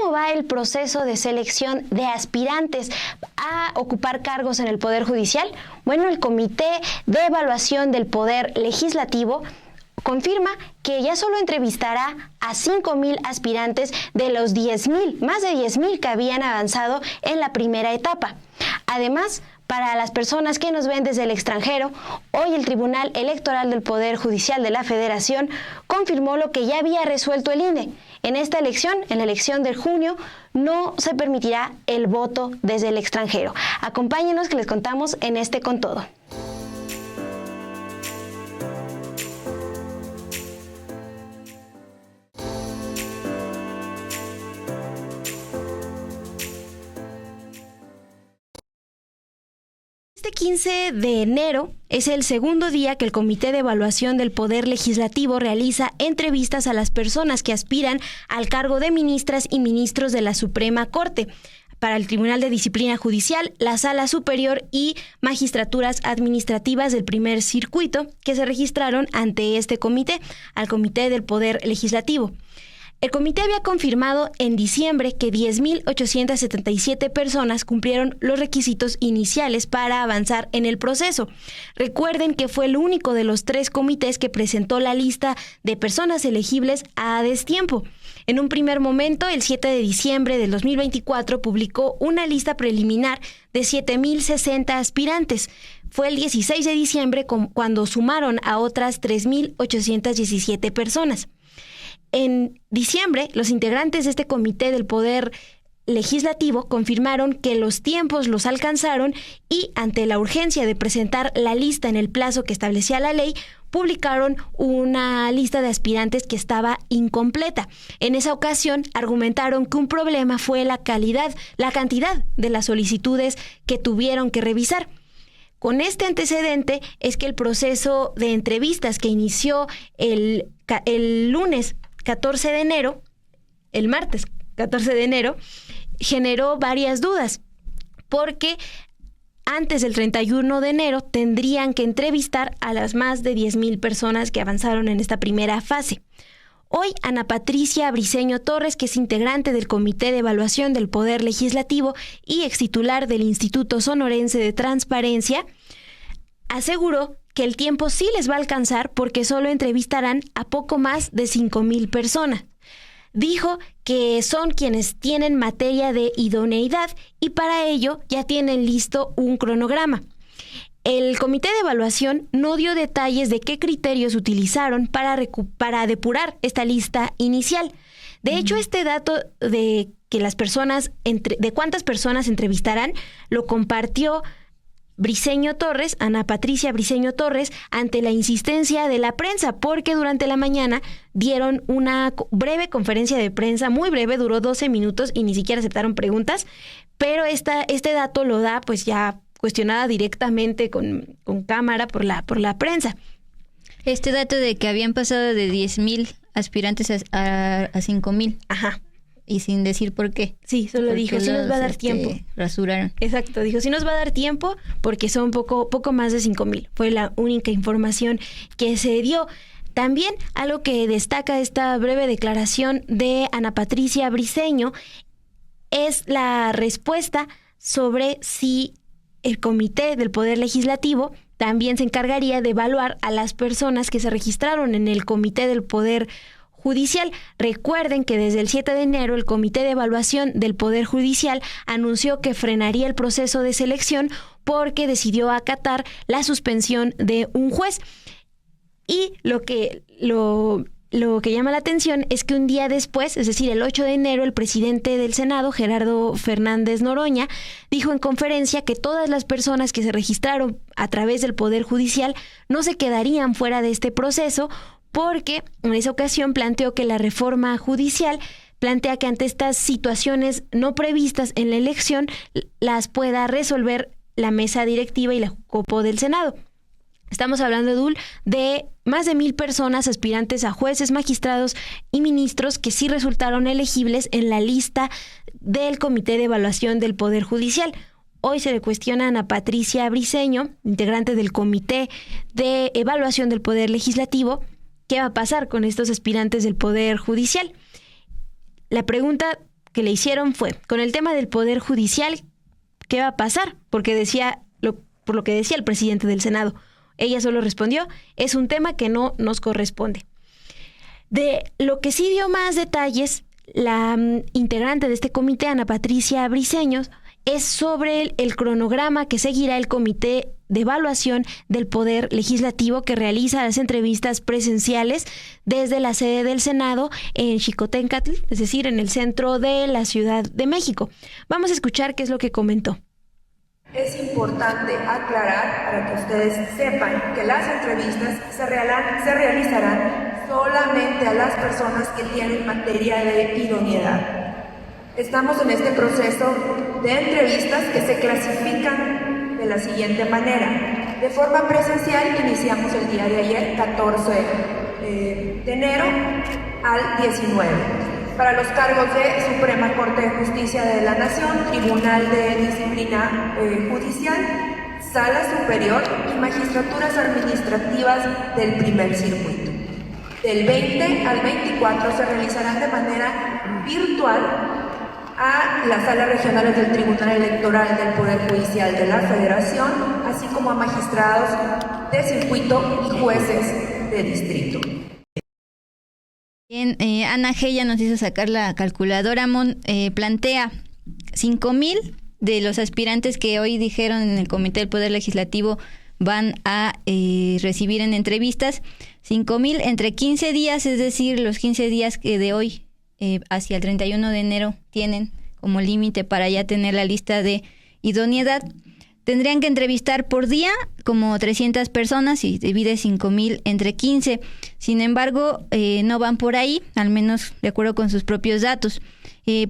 ¿Cómo va el proceso de selección de aspirantes a ocupar cargos en el Poder Judicial? Bueno, el Comité de Evaluación del Poder Legislativo confirma que ya solo entrevistará a 5,000 aspirantes de los 10,000, más de 10,000 que habían avanzado en la primera etapa. Además, para las personas que nos ven desde el extranjero, hoy el Tribunal Electoral del Poder Judicial de la Federación confirmó lo que ya había resuelto el INE. En esta elección, en la elección de junio, no se permitirá el voto desde el extranjero. Acompáñenos que les contamos en este Con Todo. Este 15 de enero es el segundo día que el Comité de Evaluación del Poder Legislativo realiza entrevistas a las personas que aspiran al cargo de ministras y ministros de la Suprema Corte, para el Tribunal de Disciplina Judicial, la Sala Superior y magistraturas administrativas del primer circuito que se registraron ante este comité, al Comité del Poder Legislativo. El comité había confirmado en diciembre que 10,877 personas cumplieron los requisitos iniciales para avanzar en el proceso. Recuerden que fue el único de los 3 comités que presentó la lista de personas elegibles a destiempo. En un primer momento, el 7 de diciembre del 2024, publicó una lista preliminar de 7,060 aspirantes. Fue el 16 de diciembre cuando sumaron a otras 3,817 personas. En diciembre, los integrantes de este Comité del Poder Legislativo confirmaron que los tiempos los alcanzaron y, ante la urgencia de presentar la lista en el plazo que establecía la ley, publicaron una lista de aspirantes que estaba incompleta. En esa ocasión, argumentaron que un problema fue la cantidad de las solicitudes que tuvieron que revisar. Con este antecedente es que el proceso de entrevistas que inició el lunes 14 de enero, el martes 14 de enero, generó varias dudas, porque antes del 31 de enero tendrían que entrevistar a las más de 10,000 personas que avanzaron en esta primera fase. Hoy, Ana Patricia Briceño Torres, que es integrante del Comité de Evaluación del Poder Legislativo y extitular del Instituto Sonorense de Transparencia, aseguró que el tiempo sí les va a alcanzar porque solo entrevistarán a poco más de 5,000 personas. Dijo que son quienes tienen materia de idoneidad y para ello ya tienen listo un cronograma. El Comité de Evaluación no dio detalles de qué criterios utilizaron para depurar esta lista inicial. De hecho, este dato de que las personas de cuántas personas entrevistarán lo compartió Briceño Torres, Ana Patricia Briceño Torres, ante la insistencia de la prensa, porque durante la mañana dieron una breve conferencia de prensa, muy breve, duró 12 minutos y ni siquiera aceptaron preguntas, pero este dato lo da pues ya cuestionada directamente con cámara por la prensa. Este dato de que habían pasado de 10,000 aspirantes a 5,000. Ajá. Y sin decir por qué. Sí, solo dijo, sí nos va a dar tiempo. Rasuraron. Exacto, dijo, sí nos va a dar tiempo porque son poco más de 5,000. Fue la única información que se dio. También algo que destaca esta breve declaración de Ana Patricia Briceño es la respuesta sobre si el Comité del Poder Legislativo también se encargaría de evaluar a las personas que se registraron en el Comité del Poder Judicial. Recuerden que desde el 7 de enero el Comité de Evaluación del Poder Judicial anunció que frenaría el proceso de selección porque decidió acatar la suspensión de un juez. Y lo que llama la atención es que un día después, es decir, el 8 de enero, el presidente del Senado, Gerardo Fernández Noroña, dijo en conferencia que todas las personas que se registraron a través del Poder Judicial no se quedarían fuera de este proceso, porque en esa ocasión planteó que la reforma judicial plantea que ante estas situaciones no previstas en la elección las pueda resolver la mesa directiva y la Jucopo del Senado. Estamos hablando, Dul, de más de 1,000 personas aspirantes a jueces, magistrados y ministros que sí resultaron elegibles en la lista del Comité de Evaluación del Poder Judicial. Hoy se le cuestiona a Ana Patricia Briceño, integrante del Comité de Evaluación del Poder Legislativo, ¿qué va a pasar con estos aspirantes del Poder Judicial? La pregunta que le hicieron fue, con el tema del Poder Judicial, ¿qué va a pasar? Porque por lo que decía el presidente del Senado. Ella solo respondió, es un tema que no nos corresponde. De lo que sí dio más detalles, la integrante de este comité, Ana Patricia Briceño, es sobre el cronograma que seguirá el Comité de Evaluación del Poder Legislativo, que realiza las entrevistas presenciales desde la sede del Senado en Xicoténcatl, es decir, en el centro de la Ciudad de México. Vamos a escuchar qué es lo que comentó. Es importante aclarar para que ustedes sepan que las entrevistas se realizarán solamente a las personas que tienen materia de idoneidad. Estamos en este proceso de entrevistas que se clasifican de la siguiente manera. De forma presencial iniciamos el día de ayer, 14 de enero al 19. Para los cargos de Suprema Corte de Justicia de la Nación, Tribunal de Disciplina Judicial, Sala Superior y Magistraturas Administrativas del Primer Circuito. Del 20 al 24 se realizarán de manera virtual a las salas regionales del Tribunal Electoral del Poder Judicial de la Federación, así como a magistrados de circuito y jueces de distrito. Bien, Ana G. ya nos hizo sacar la calculadora. Plantea 5,000 de los aspirantes que hoy dijeron en el Comité del Poder Legislativo van a recibir en entrevistas. 5,000 entre 15 días, es decir, los 15 días que de hoy hacia el 31 de enero tienen como límite para ya tener la lista de idoneidad. Tendrían que entrevistar por día como 300 personas y divide 5,000 entre 15. Sin embargo, no van por ahí, al menos de acuerdo con sus propios datos.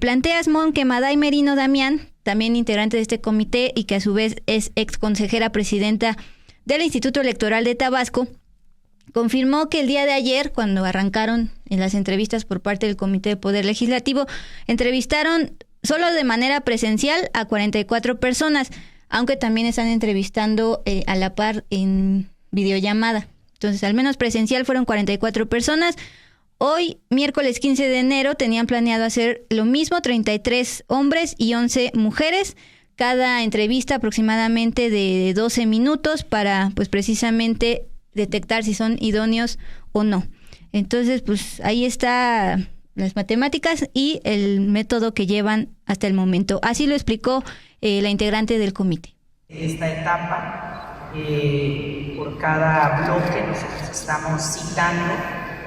Planteas, Mon, que Maday Merino Damián, también integrante de este comité y que a su vez es ex consejera presidenta del Instituto Electoral de Tabasco, confirmó que el día de ayer, cuando arrancaron en las entrevistas por parte del Comité de Poder Legislativo, entrevistaron solo de manera presencial a 44 personas, aunque también están entrevistando a la par en videollamada. Entonces, al menos presencial fueron 44 personas. Hoy, miércoles 15 de enero, tenían planeado hacer lo mismo, 33 hombres y 11 mujeres. Cada entrevista aproximadamente de 12 minutos para, pues, precisamente detectar si son idóneos o no. Entonces, pues, ahí está las matemáticas y el método que llevan hasta el momento. Así lo explicó la integrante del comité. Esta etapa, por cada bloque, nosotros estamos citando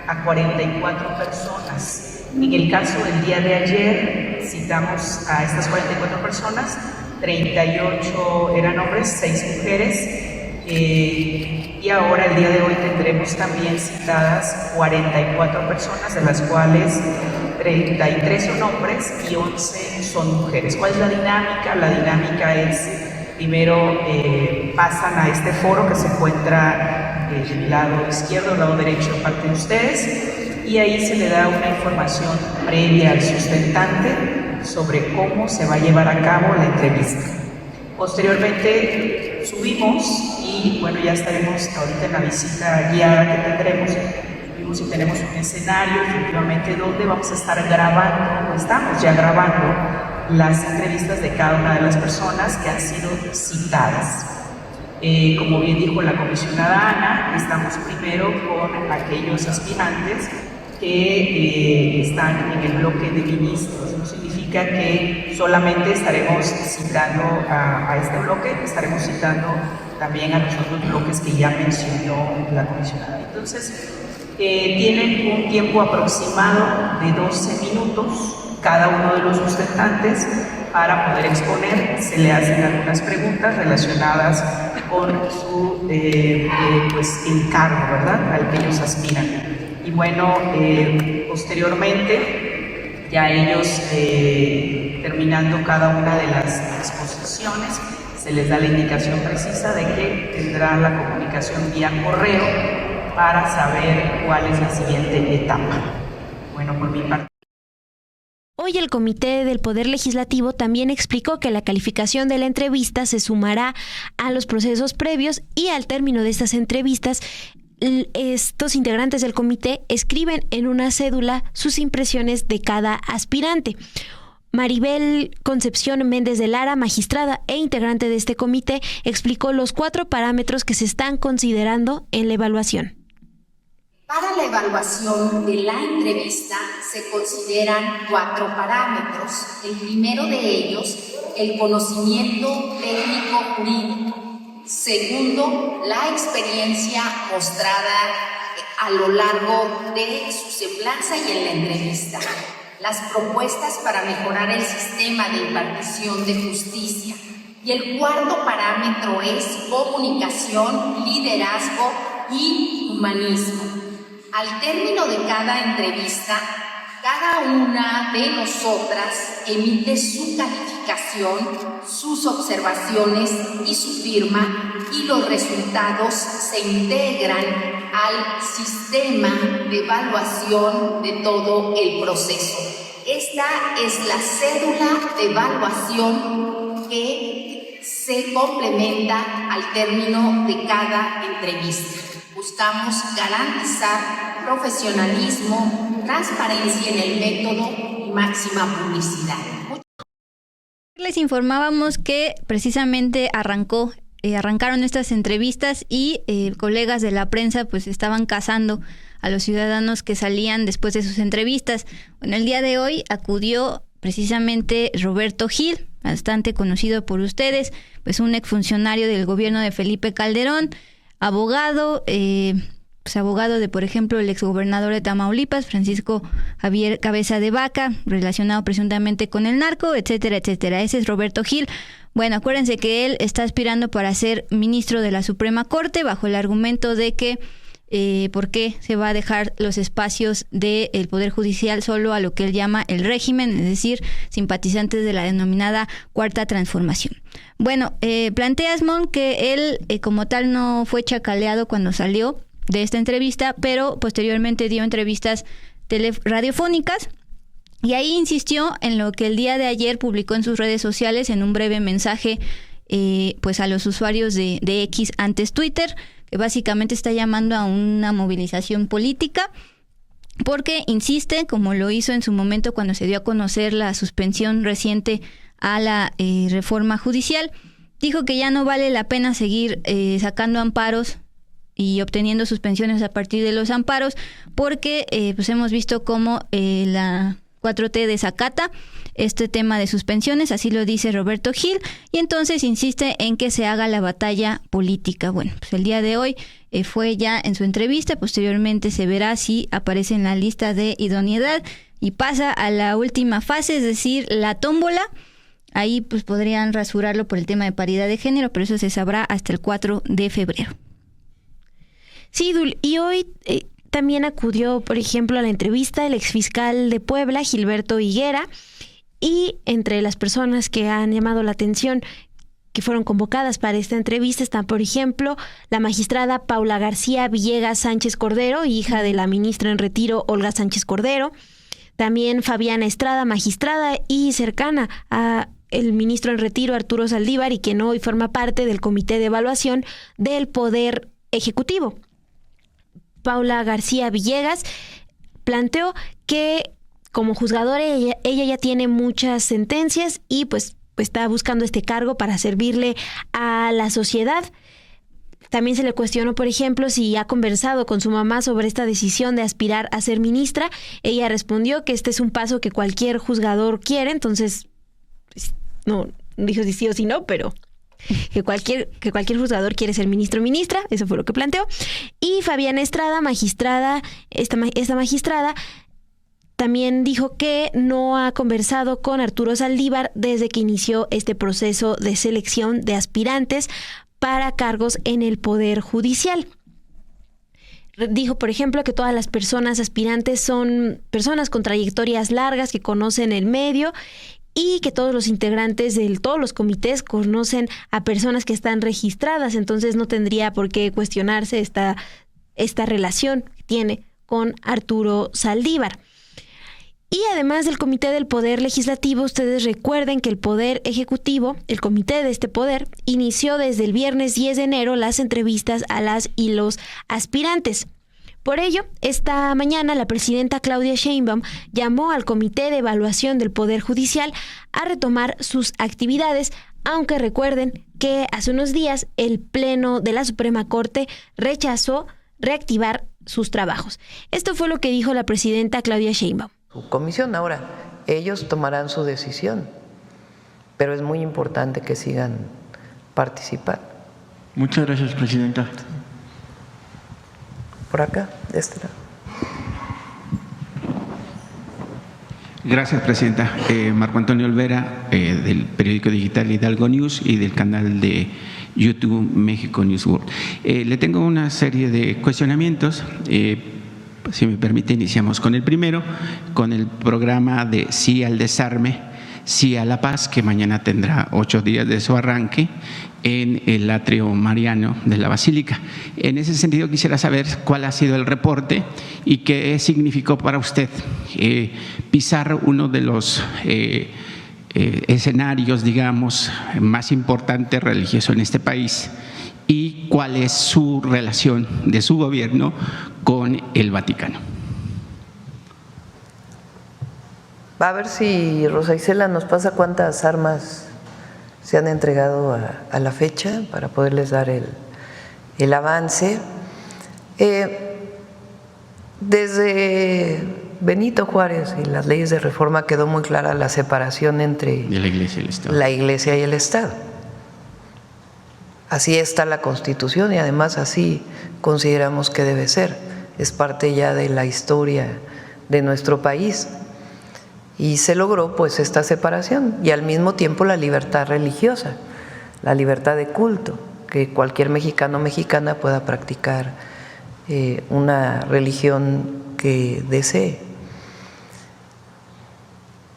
a 44 personas. En el caso del día de ayer, citamos a estas 44 personas, 38 eran hombres, 6 mujeres, y ahora el día de hoy tendremos también citadas 44 personas, de las cuales 33 son hombres y 11 son mujeres. ¿Cuál es la dinámica? La dinámica es, primero pasan a este foro que se encuentra del lado izquierdo, del lado derecho, de parte de ustedes, y ahí se le da una información previa al sustentante sobre cómo se va a llevar a cabo la entrevista. Posteriormente subimos y bueno, ya estaremos ahorita en la visita guiada que tendremos. Vimos si tenemos un escenario efectivamente donde vamos a estar grabando, o estamos ya grabando las entrevistas de cada una de las personas que han sido citadas. Como bien dijo la comisionada Ana, estamos primero con aquellos aspirantes que están en el bloque de ministros. Eso significa que solamente estaremos citando a este bloque, estaremos citando también a los otros bloques que ya mencionó la comisionada. Entonces, tienen un tiempo aproximado de 12 minutos cada uno de los sustentantes para poder exponer. Se le hacen algunas preguntas relacionadas con su encargo, ¿verdad?, al que ellos aspiran. Y bueno, posteriormente, ya ellos terminando cada una de las exposiciones, se les da la indicación precisa de que tendrán la comunicación vía correo para saber cuál es la siguiente etapa. Bueno, por mi parte. Hoy el Comité del Poder Legislativo también explicó que la calificación de la entrevista se sumará a los procesos previos y al término de estas entrevistas, estos integrantes del comité escriben en una cédula sus impresiones de cada aspirante. Maribel Concepción Méndez de Lara, magistrada e integrante de este comité, explicó los 4 parámetros que se están considerando en la evaluación. Para la evaluación de la entrevista se consideran 4 parámetros. El primero de ellos, el conocimiento técnico jurídico. Segundo, la experiencia mostrada a lo largo de su semblanza y en la entrevista. Las propuestas para mejorar el sistema de impartición de justicia. Y el cuarto parámetro es comunicación, liderazgo y humanismo. Al término de cada entrevista, cada una de nosotras emite su calificación, sus observaciones y su firma, y los resultados se integran al sistema de evaluación de todo el proceso. Esta es la cédula de evaluación que se complementa al término de cada entrevista. Buscamos garantizar profesionalismo, transparencia en el método y máxima publicidad. Les informábamos que precisamente arrancaron estas entrevistas y colegas de la prensa pues estaban cazando a los ciudadanos que salían después de sus entrevistas. Bueno, el día de hoy acudió precisamente Roberto Gil, bastante conocido por ustedes, pues un exfuncionario del gobierno de Felipe Calderón, abogado, abogado de, por ejemplo, el exgobernador de Tamaulipas, Francisco Javier Cabeza de Vaca, relacionado presuntamente con el narco, etcétera, etcétera. Ese es Roberto Gil. Bueno, acuérdense que él está aspirando para ser ministro de la Suprema Corte bajo el argumento de que por qué se va a dejar los espacios del Poder Judicial solo a lo que él llama el régimen, es decir, simpatizantes de la denominada Cuarta Transformación. Bueno, plantea Asmon que él como tal no fue chacaleado cuando salió de esta entrevista, pero posteriormente dio entrevistas radiofónicas y ahí insistió en lo que el día de ayer publicó en sus redes sociales en un breve mensaje pues a los usuarios de X, antes Twitter, que básicamente está llamando a una movilización política porque insiste, como lo hizo en su momento cuando se dio a conocer la suspensión reciente a la reforma judicial, dijo que ya no vale la pena seguir sacando amparos y obteniendo suspensiones a partir de los amparos, porque pues hemos visto cómo la 4T desacata este tema de suspensiones, así lo dice Roberto Gil, y entonces insiste en que se haga la batalla política. Bueno, pues el día de hoy fue ya en su entrevista, posteriormente se verá si aparece en la lista de idoneidad y pasa a la última fase, es decir, la tómbola. Ahí pues podrían rasurarlo por el tema de paridad de género, pero eso se sabrá hasta el 4 de febrero. Sí, Dul, y hoy también acudió, por ejemplo, a la entrevista el exfiscal de Puebla, Gilberto Higuera, y entre las personas que han llamado la atención, que fueron convocadas para esta entrevista, están, por ejemplo, la magistrada Paula García Villegas Sánchez Cordero, hija de la ministra en retiro Olga Sánchez Cordero, también Fabiana Estrada, magistrada y cercana a el ministro en retiro Arturo Saldívar y quien hoy forma parte del comité de evaluación del Poder Ejecutivo. Paula García Villegas planteó que como juzgadora ella ya tiene muchas sentencias y pues está buscando este cargo para servirle a la sociedad. También se le cuestionó, por ejemplo, si ha conversado con su mamá sobre esta decisión de aspirar a ser ministra. Ella respondió que este es un paso que cualquier juzgador quiere, entonces no dijo si sí o si no, pero que cualquier juzgador quiere ser ministro o ministra, eso fue lo que planteó. Y Fabiana Estrada, magistrada, esta magistrada también dijo que no ha conversado con Arturo Saldívar desde que inició este proceso de selección de aspirantes para cargos en el Poder Judicial. Dijo, por ejemplo, que todas las personas aspirantes son personas con trayectorias largas que conocen el medio y que todos los integrantes de todos los comités conocen a personas que están registradas, entonces no tendría por qué cuestionarse esta relación que tiene con Arturo Saldívar. Y además del Comité del Poder Legislativo, ustedes recuerden que el Poder Ejecutivo, el comité de este poder, inició desde el viernes 10 de enero las entrevistas a las y los aspirantes. Por ello, esta mañana la presidenta Claudia Sheinbaum llamó al Comité de Evaluación del Poder Judicial a retomar sus actividades, aunque recuerden que hace unos días el Pleno de la Suprema Corte rechazó reactivar sus trabajos. Esto fue lo que dijo la presidenta Claudia Sheinbaum. Su comisión ahora, ellos tomarán su decisión, pero es muy importante que sigan participando. Muchas gracias, presidenta. Por acá, de este lado. Gracias, presidenta. Marco Antonio Olvera, del periódico digital Hidalgo News y del canal de YouTube México News World. Le tengo una serie de cuestionamientos. Si me permite, iniciamos con el primero, con el programa de Sí al Desarme, Sí a la Paz, que mañana tendrá 8 días de su arranque en el atrio mariano de la Basílica. En ese sentido, quisiera saber cuál ha sido el reporte y qué significó para usted pisar uno de los escenarios, digamos, más importantes religiosos en este país, y cuál es su relación de su gobierno con el Vaticano. Va a ver si Rosa Isela nos pasa cuántas armas se han entregado a la fecha para poderles dar el avance. Desde Benito Juárez y las leyes de reforma quedó muy clara la separación entre la Iglesia y el Estado. La Iglesia y el Estado. Así está la Constitución y además así consideramos que debe ser. Es parte ya de la historia de nuestro país. Y se logró pues esta separación y al mismo tiempo la libertad religiosa, la libertad de culto, que cualquier mexicano o mexicana pueda practicar una religión que desee.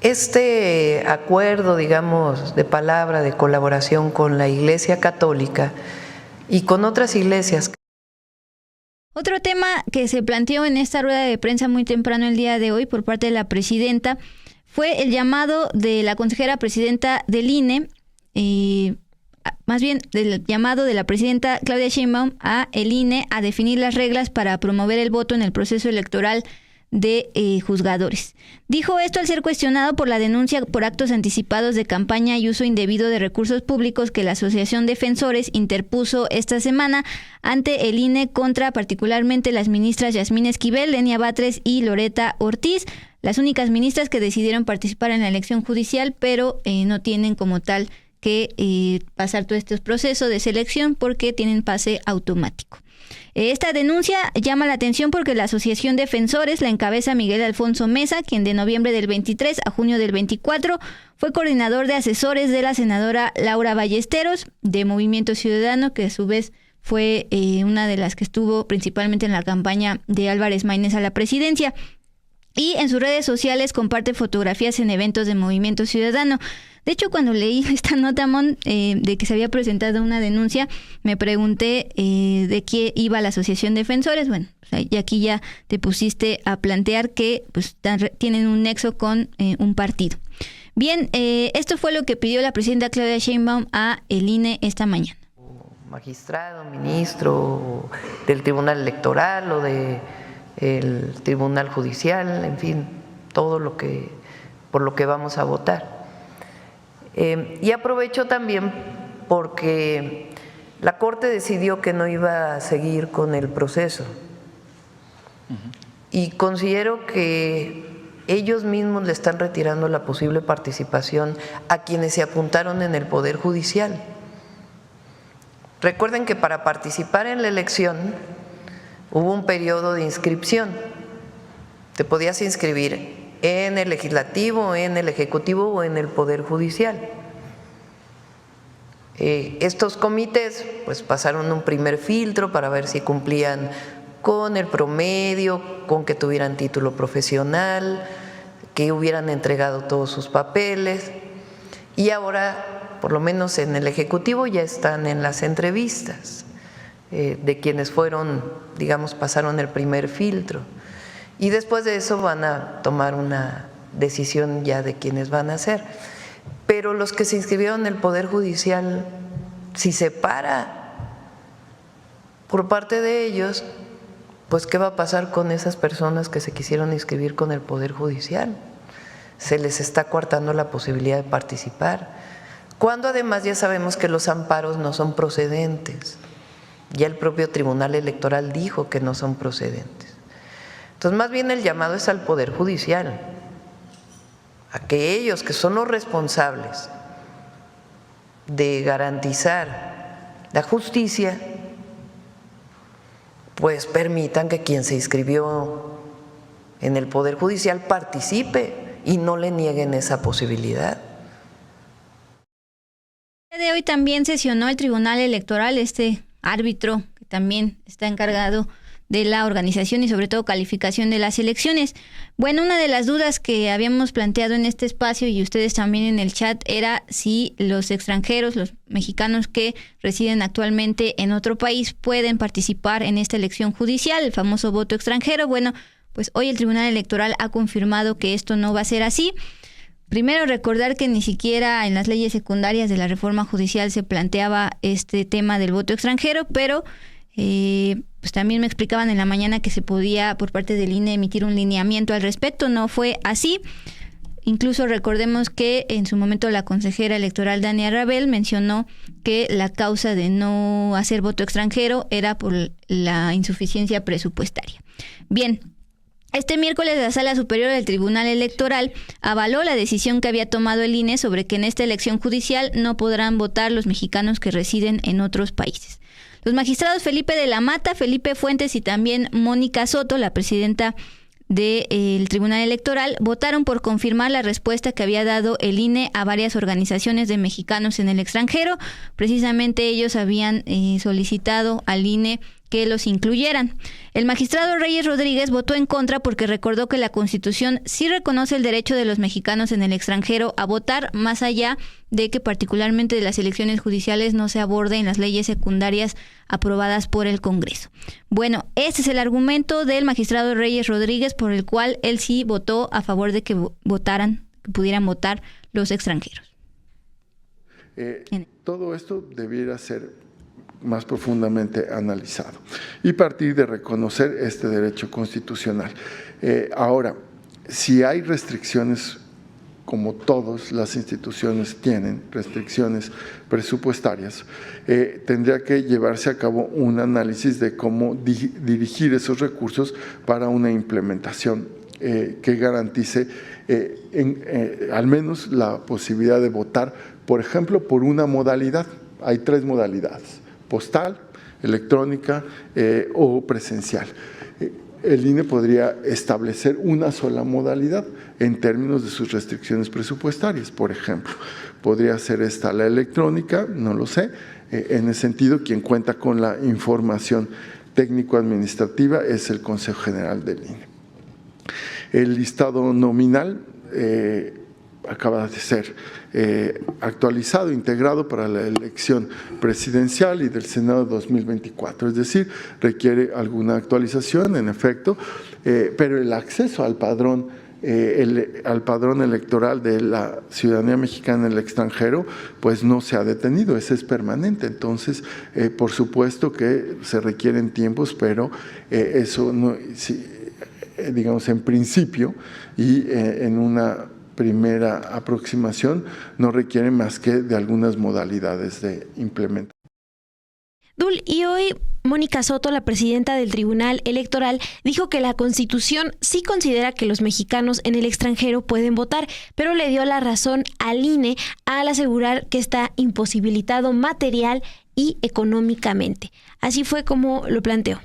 Este acuerdo, digamos, de palabra, de colaboración con la Iglesia Católica y con otras iglesias. Otro tema que se planteó en esta rueda de prensa muy temprano el día de hoy por parte de la presidenta fue el llamado de la consejera presidenta del INE, más bien del llamado de la presidenta Claudia Sheinbaum a el INE a definir las reglas para promover el voto en el proceso electoral de juzgadores. Dijo esto al ser cuestionado por la denuncia por actos anticipados de campaña y uso indebido de recursos públicos que la Asociación Defensores interpuso esta semana ante el INE contra particularmente las ministras Yasmín Esquivel, Lenia Batres y Loreta Ortiz, las únicas ministras que decidieron participar en la elección judicial, pero no tienen como tal que pasar todos estos procesos de selección porque tienen pase automático. Esta denuncia llama la atención porque la Asociación Defensores la encabeza Miguel Alfonso Mesa, quien de noviembre del 23 a junio del 24 fue coordinador de asesores de la senadora Laura Ballesteros de Movimiento Ciudadano, que a su vez fue una de las que estuvo principalmente en la campaña de Álvarez Maínez a la presidencia. Y en sus redes sociales comparte fotografías en eventos de Movimiento Ciudadano. De hecho, cuando leí esta nota, Mon, de que se había presentado una denuncia, me pregunté de qué iba la Asociación Defensores. Bueno, y aquí ya te pusiste a plantear que pues, tienen un nexo con un partido. Bien, esto fue lo que pidió la presidenta Claudia Sheinbaum a el INE esta mañana. Magistrado, ministro del Tribunal Electoral o de el Tribunal Judicial, en fin, todo lo que por lo que vamos a votar. Y aprovecho también porque la Corte decidió que no iba a seguir con el proceso y considero que ellos mismos le están retirando la posible participación a quienes se apuntaron en el Poder Judicial. Recuerden que para participar en la elección hubo un periodo de inscripción. Te podías inscribir en el Legislativo, en el Ejecutivo o en el Poder Judicial. Estos comités pues pasaron un primer filtro para ver si cumplían con el promedio, con que tuvieran título profesional, que hubieran entregado todos sus papeles y ahora, por lo menos en el Ejecutivo, ya están en las entrevistas de quienes fueron, digamos, pasaron el primer filtro. Y después de eso van a tomar una decisión ya de quiénes van a ser. Pero los que se inscribieron en el Poder Judicial, si se para por parte de ellos pues ¿qué va a pasar con esas personas que se quisieron inscribir con el Poder Judicial? Se les está coartando la posibilidad de participar, cuando además ya sabemos que los amparos no son procedentes. Ya el propio Tribunal Electoral dijo que no son procedentes. Entonces, más bien el llamado es al Poder Judicial, a que ellos, que son los responsables de garantizar la justicia, pues permitan que quien se inscribió en el Poder Judicial participe y no le nieguen esa posibilidad. El día de hoy también sesionó el Tribunal Electoral, este árbitro que también está encargado de la organización y sobre todo calificación de las elecciones. Bueno, una de las dudas que habíamos planteado en este espacio y ustedes también en el chat era si los extranjeros, los mexicanos que residen actualmente en otro país pueden participar en esta elección judicial, el famoso voto extranjero. Bueno, pues hoy el Tribunal Electoral ha confirmado que esto no va a ser así. Primero, recordar que ni siquiera en las leyes secundarias de la reforma judicial se planteaba este tema del voto extranjero, pero pues también me explicaban en la mañana que se podía por parte del INE emitir un lineamiento al respecto. No fue así. Incluso recordemos que en su momento la consejera electoral Dania Rabel mencionó que la causa de no hacer voto extranjero era por la insuficiencia presupuestaria. Bien. Este miércoles la Sala Superior del Tribunal Electoral avaló la decisión que había tomado el INE sobre que en esta elección judicial no podrán votar los mexicanos que residen en otros países. Los magistrados Felipe de la Mata, Felipe Fuentes y también Mónica Soto, la presidenta del Tribunal Electoral, votaron por confirmar la respuesta que había dado el INE a varias organizaciones de mexicanos en el extranjero. Precisamente ellos habían solicitado al INE que los incluyeran. El magistrado Reyes Rodríguez votó en contra porque recordó que la Constitución sí reconoce el derecho de los mexicanos en el extranjero a votar, más allá de que particularmente de las elecciones judiciales no se aborde en las leyes secundarias aprobadas por el Congreso. Bueno, este es el argumento del magistrado Reyes Rodríguez por el cual él sí votó a favor de que pudieran votar los extranjeros. Todo esto debiera ser más profundamente analizado y partir de reconocer este derecho constitucional. Ahora, si hay restricciones, como todas las instituciones tienen, restricciones presupuestarias, tendría que llevarse a cabo un análisis de cómo dirigir esos recursos para una implementación que garantice al menos la posibilidad de votar, por ejemplo, por una modalidad. Hay 3 modalidades: postal, electrónica o presencial. El INE podría establecer una sola modalidad en términos de sus restricciones presupuestarias. Por ejemplo, podría ser esta la electrónica, no lo sé. En ese sentido, quien cuenta con la información técnico-administrativa es el Consejo General del INE. El listado nominal acaba de ser actualizado, integrado para la elección presidencial y del Senado 2024. Es decir, requiere alguna actualización, en efecto, pero el acceso al padrón electoral de la ciudadanía mexicana en el extranjero, pues no se ha detenido, ese es permanente. Entonces, por supuesto que se requieren tiempos, pero eso no, digamos, en principio y en una primera aproximación no requiere más que de algunas modalidades de implementación. Dul, y hoy Mónica Soto, la presidenta del Tribunal Electoral, dijo que la Constitución sí considera que los mexicanos en el extranjero pueden votar, pero le dio la razón al INE al asegurar que está imposibilitado material y económicamente. Así fue como lo planteó.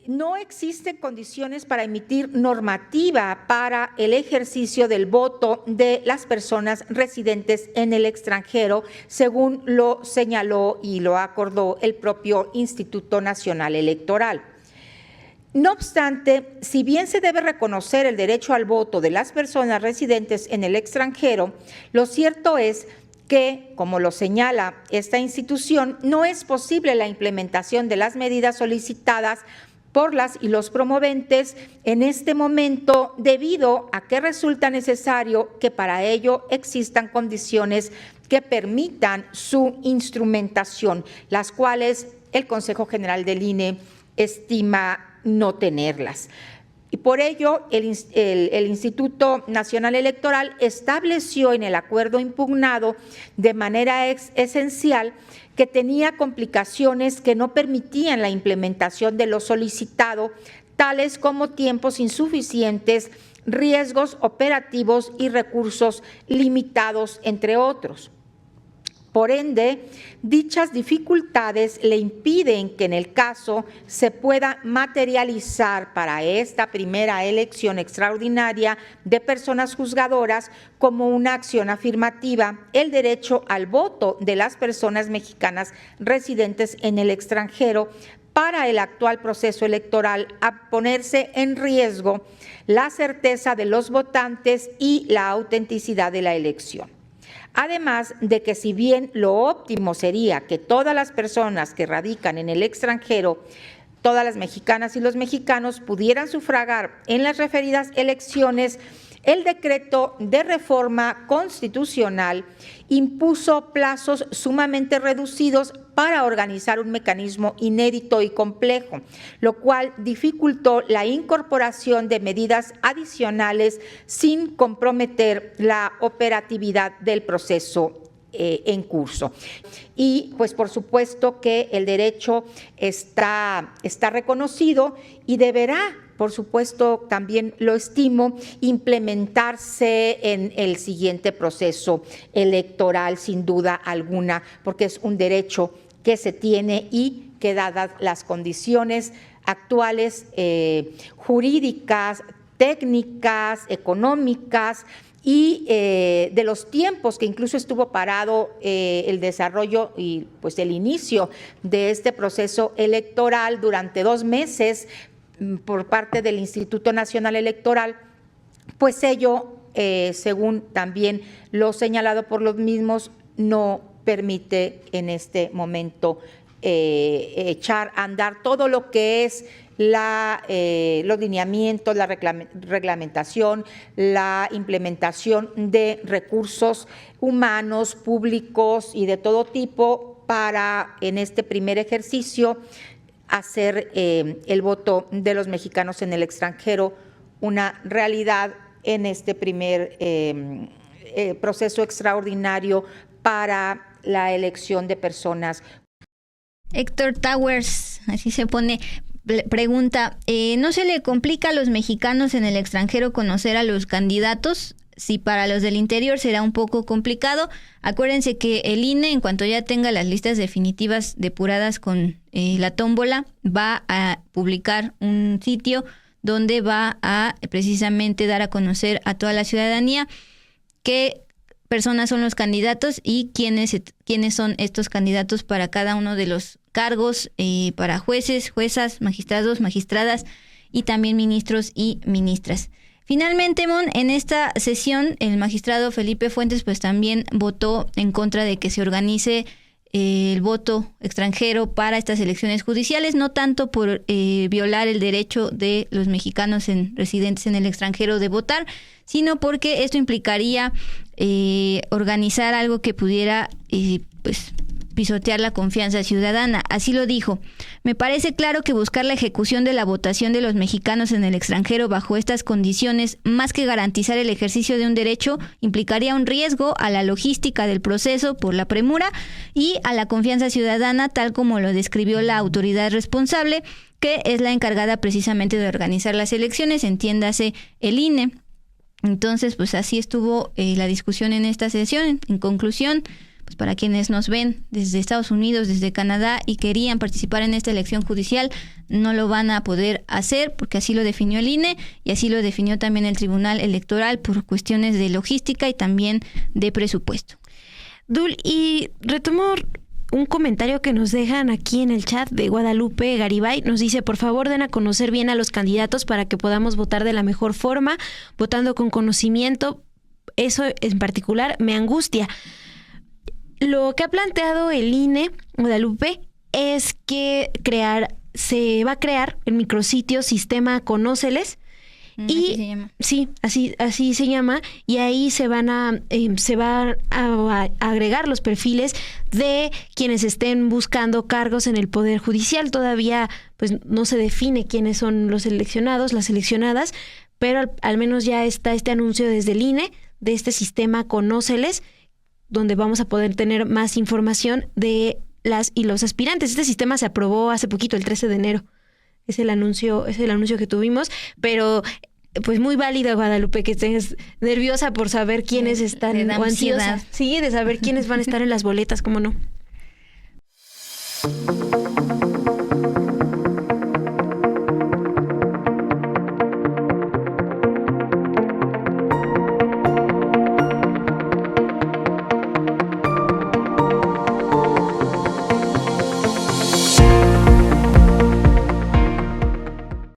No existen condiciones para emitir normativa para el ejercicio del voto de las personas residentes en el extranjero, según lo señaló y lo acordó el propio Instituto Nacional Electoral. No obstante, si bien se debe reconocer el derecho al voto de las personas residentes en el extranjero, lo cierto es que, como lo señala esta institución, no es posible la implementación de las medidas solicitadas por las y los promoventes en este momento, debido a que resulta necesario que para ello existan condiciones que permitan su instrumentación, las cuales el Consejo General del INE estima no tenerlas. Y por ello, el Instituto Nacional Electoral estableció en el acuerdo impugnado de manera esencial que tenía complicaciones que no permitían la implementación de lo solicitado, tales como tiempos insuficientes, riesgos operativos y recursos limitados, entre otros. Por ende, dichas dificultades le impiden que en el caso se pueda materializar para esta primera elección extraordinaria de personas juzgadoras como una acción afirmativa el derecho al voto de las personas mexicanas residentes en el extranjero para el actual proceso electoral, a ponerse en riesgo la certeza de los votantes y la autenticidad de la elección. Además de que si bien lo óptimo sería que todas las personas que radican en el extranjero, todas las mexicanas y los mexicanos pudieran sufragar en las referidas elecciones, el decreto de reforma constitucional impuso plazos sumamente reducidos para organizar un mecanismo inédito y complejo, lo cual dificultó la incorporación de medidas adicionales sin comprometer la operatividad del proceso en curso. Y pues por supuesto que el derecho está reconocido y deberá, por supuesto, también lo estimo, implementarse en el siguiente proceso electoral, sin duda alguna, porque es un derecho que se tiene y que, dadas las condiciones actuales jurídicas, técnicas, económicas y de los tiempos que incluso estuvo parado el desarrollo y pues el inicio de este proceso electoral durante 2 meses por parte del Instituto Nacional Electoral, pues ello, según también lo señalado por los mismos, no permite en este momento echar a andar todo lo que es los lineamientos, la reglamentación, la implementación de recursos humanos, públicos y de todo tipo para, en este primer ejercicio, hacer el voto de los mexicanos en el extranjero una realidad en este primer proceso extraordinario para la elección de personas. Héctor Towers, así se pone, pregunta, ¿no se le complica a los mexicanos en el extranjero conocer a los candidatos? Si para los del interior será un poco complicado. Acuérdense que el INE, en cuanto ya tenga las listas definitivas depuradas con la tómbola, va a publicar un sitio donde va a precisamente dar a conocer a toda la ciudadanía qué personas son los candidatos y quiénes son estos candidatos para cada uno de los cargos, para jueces, juezas, magistrados, magistradas y también ministros y ministras. Finalmente, Mon, en esta sesión el magistrado Felipe Fuentes pues también votó en contra de que se organice el voto extranjero para estas elecciones judiciales, no tanto por violar el derecho de los mexicanos residentes en el extranjero de votar, sino porque esto implicaría organizar algo que pudiera pues pisotear la confianza ciudadana. Así lo dijo. Me parece claro que buscar la ejecución de la votación de los mexicanos en el extranjero bajo estas condiciones, más que garantizar el ejercicio de un derecho, implicaría un riesgo a la logística del proceso por la premura y a la confianza ciudadana, tal como lo describió la autoridad responsable, que es la encargada precisamente de organizar las elecciones, entiéndase el INE. Entonces, pues así estuvo la discusión en esta sesión. En conclusión, pues para quienes nos ven desde Estados Unidos, desde Canadá y querían participar en esta elección judicial, no lo van a poder hacer porque así lo definió el INE y así lo definió también el Tribunal Electoral por cuestiones de logística y también de presupuesto. Dul, y retomo un comentario que nos dejan aquí en el chat de Guadalupe Garibay. Nos dice, por favor, den a conocer bien a los candidatos para que podamos votar de la mejor forma, votando con conocimiento. Eso en particular me angustia. Lo que ha planteado el INE, Guadalupe, es que se va a crear el micrositio Sistema Conóceles Y así se llama. sí, así se llama, y ahí se va a agregar los perfiles de quienes estén buscando cargos en el Poder Judicial. Todavía pues no se define quiénes son los seleccionados, las seleccionadas, pero al menos ya está este anuncio desde el INE de este sistema Conóceles, donde vamos a poder tener más información de las y los aspirantes. Este sistema se aprobó hace poquito, el 13 de enero. Es el anuncio que tuvimos, pero pues muy válido, Guadalupe, que estés nerviosa por saber quiénes están, o ansiosa. Sí, de saber quiénes van a estar en las boletas, ¿cómo no?